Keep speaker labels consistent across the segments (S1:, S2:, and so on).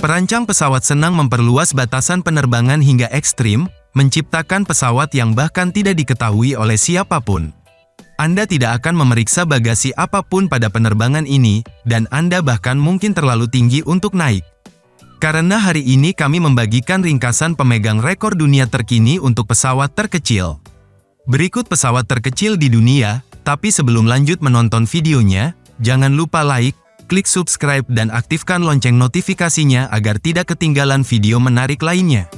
S1: Perancang pesawat senang memperluas batasan penerbangan hingga ekstrim, menciptakan pesawat yang bahkan tidak diketahui oleh siapapun. Anda tidak akan memeriksa bagasi apapun pada penerbangan ini, dan Anda bahkan mungkin terlalu tinggi untuk naik. Karena hari ini kami membagikan ringkasan pemegang rekor dunia terkini untuk pesawat terkecil. Berikut pesawat terkecil di dunia, tapi sebelum lanjut menonton videonya, jangan lupa like, klik subscribe dan aktifkan lonceng notifikasinya agar tidak ketinggalan video menarik lainnya.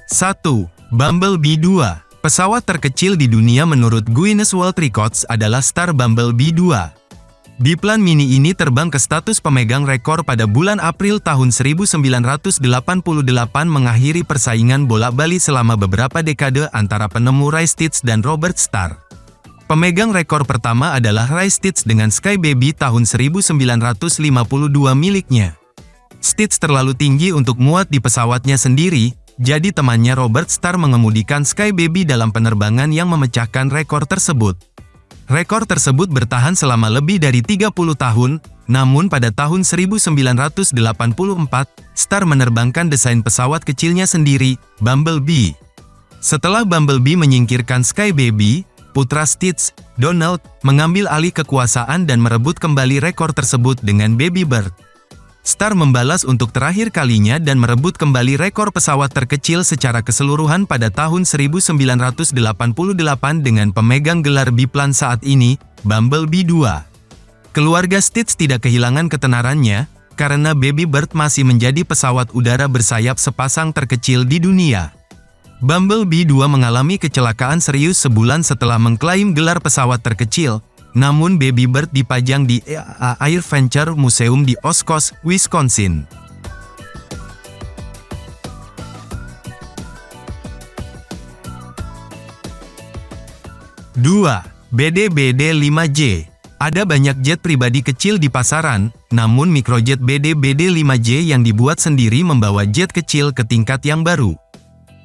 S1: Satu, Bumblebee 2. Pesawat terkecil di dunia menurut Guinness World Records adalah Star Bumblebee 2. Biplan mini ini terbang ke status pemegang rekor pada bulan April tahun 1988 mengakhiri persaingan bolak-balik selama beberapa dekade antara penemu Ray Stitz dan Robert Starr. Pemegang rekor pertama adalah Ray Stitz dengan Sky Baby tahun 1952 miliknya. Stitz terlalu tinggi untuk muat di pesawatnya sendiri, jadi temannya Robert Starr mengemudikan Sky Baby dalam penerbangan yang memecahkan rekor tersebut. Rekor tersebut bertahan selama lebih dari 30 tahun, namun pada tahun 1984, Starr menerbangkan desain pesawat kecilnya sendiri, Bumblebee. Setelah Bumblebee menyingkirkan Sky Baby, putra Stitz, Donald, mengambil alih kekuasaan dan merebut kembali rekor tersebut dengan Baby Bird. Starr membalas untuk terakhir kalinya dan merebut kembali rekor pesawat terkecil secara keseluruhan pada tahun 1988 dengan pemegang gelar biplan saat ini, Bumblebee 2. Keluarga Stitz tidak kehilangan ketenarannya, karena Baby Bird masih menjadi pesawat udara bersayap sepasang terkecil di dunia. Bumblebee 2 mengalami kecelakaan serius sebulan setelah mengklaim gelar pesawat terkecil, namun Baby Bird dipajang di Air Venture Museum di Oshkosh, Wisconsin. Dua, BD-BD-5J. Ada banyak jet pribadi kecil di pasaran, namun mikrojet BD-BD-5J yang dibuat sendiri membawa jet kecil ke tingkat yang baru.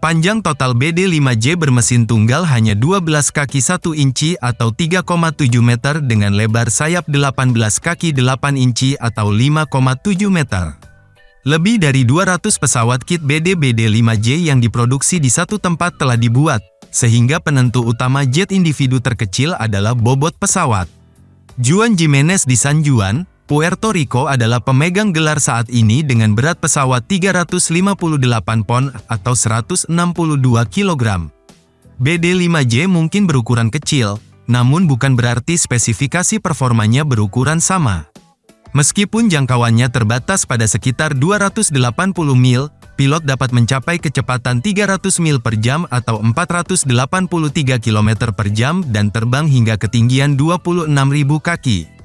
S1: Panjang total BD-5J bermesin tunggal hanya 12 kaki 1 inci atau 3,7 meter dengan lebar sayap 18 kaki 8 inci atau 5,7 meter. Lebih dari 200 pesawat kit BD-BD-5J yang diproduksi di satu tempat telah dibuat, sehingga penentu utama jet individu terkecil adalah bobot pesawat. Juan Jimenez di San Juan, Puerto Rico adalah pemegang gelar saat ini dengan berat pesawat 358 pon atau 162 kg. BD-5J mungkin berukuran kecil, namun bukan berarti spesifikasi performanya berukuran sama. Meskipun jangkauannya terbatas pada sekitar 280 mil, pilot dapat mencapai kecepatan 300 mil per jam atau 483 km per jam dan terbang hingga ketinggian 26.000 kaki.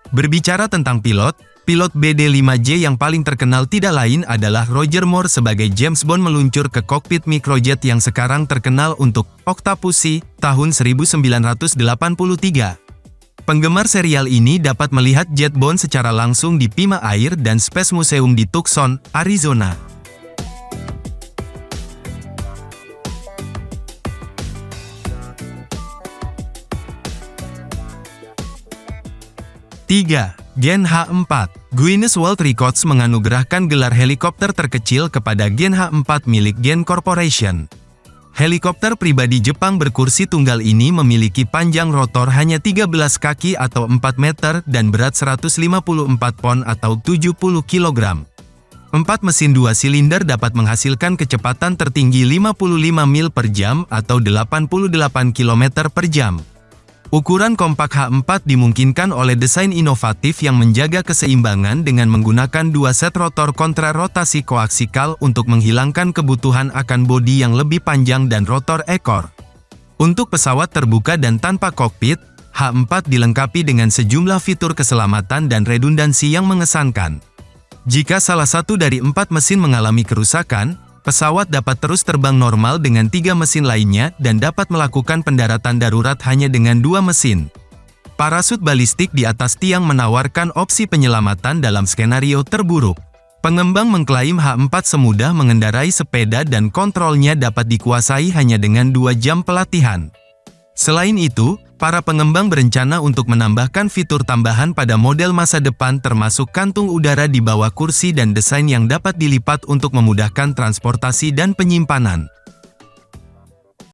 S1: Berbicara tentang pilot BD-5J yang paling terkenal tidak lain adalah Roger Moore sebagai James Bond meluncur ke kokpit mikrojet yang sekarang terkenal untuk Octopussy tahun 1983. Penggemar serial ini dapat melihat jet Bond secara langsung di Pima Air dan Space Museum di Tucson, Arizona. Tiga, Gen H4. Guinness World Records menganugerahkan gelar helikopter terkecil kepada Gen H4 milik Gen Corporation. Helikopter pribadi Jepang berkursi tunggal ini memiliki panjang rotor hanya 13 kaki atau 4 meter dan berat 154 pon atau 70 kg. 4 mesin 2 silinder dapat menghasilkan kecepatan tertinggi 55 mil per jam atau 88 km per jam. Ukuran kompak H4 dimungkinkan oleh desain inovatif yang menjaga keseimbangan dengan menggunakan 2 set rotor kontrarotasi koaksikal untuk menghilangkan kebutuhan akan bodi yang lebih panjang dan rotor ekor. Untuk pesawat terbuka dan tanpa kokpit, H4 dilengkapi dengan sejumlah fitur keselamatan dan redundansi yang mengesankan. Jika salah satu dari 4 mesin mengalami kerusakan, pesawat dapat terus terbang normal dengan 3 mesin lainnya dan dapat melakukan pendaratan darurat hanya dengan 2 mesin. Parasut balistik di atas tiang menawarkan opsi penyelamatan dalam skenario terburuk. Pengembang mengklaim H4 semudah mengendarai sepeda dan kontrolnya dapat dikuasai hanya dengan 2 jam pelatihan. Selain itu, para pengembang berencana untuk menambahkan fitur tambahan pada model masa depan termasuk kantung udara di bawah kursi dan desain yang dapat dilipat untuk memudahkan transportasi dan penyimpanan.